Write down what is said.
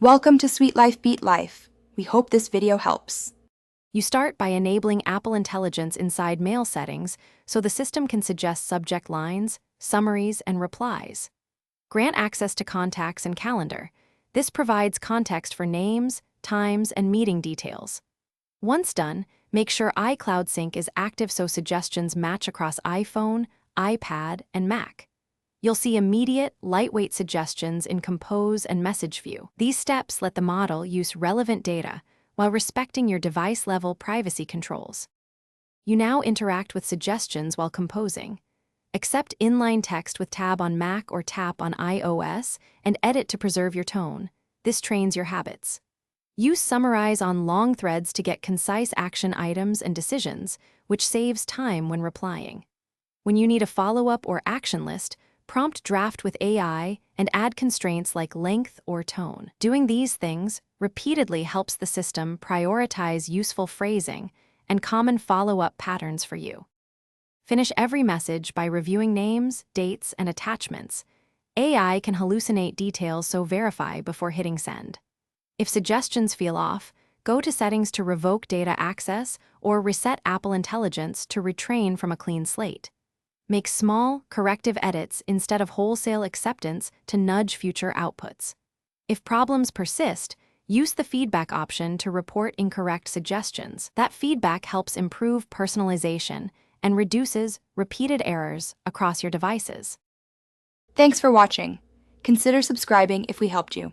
Welcome to Sweet Life Beat Life. We hope this video helps. You start by enabling Apple Intelligence inside Mail settings so the system can suggest subject lines, summaries, and replies. Grant access to contacts and calendar. This provides context for names, times, and meeting details. Once done, make sure iCloud Sync is active so suggestions match across iPhone, iPad, and Mac. You'll see immediate, lightweight suggestions in Compose and Message View. These steps let the model use relevant data while respecting your device-level privacy controls. You now interact with suggestions while composing. Accept inline text with Tab on Mac or Tap on iOS and edit to preserve your tone. This trains your habits. Use Summarize on long threads to get concise action items and decisions, which saves time when replying. When you need a follow-up or action list, prompt Draft with AI and add constraints like length or tone. Doing these things repeatedly helps the system prioritize useful phrasing and common follow-up patterns for you. Finish every message by reviewing names, dates, and attachments. AI can hallucinate details, so verify before hitting send. If suggestions feel off, go to Settings to revoke data access or reset Apple Intelligence to retrain from a clean slate. Make small, corrective edits instead of wholesale acceptance to nudge future outputs. If problems persist, use the feedback option to report incorrect suggestions. That feedback helps improve personalization and reduces repeated errors across your devices. Thanks for watching. Consider subscribing if we helped you.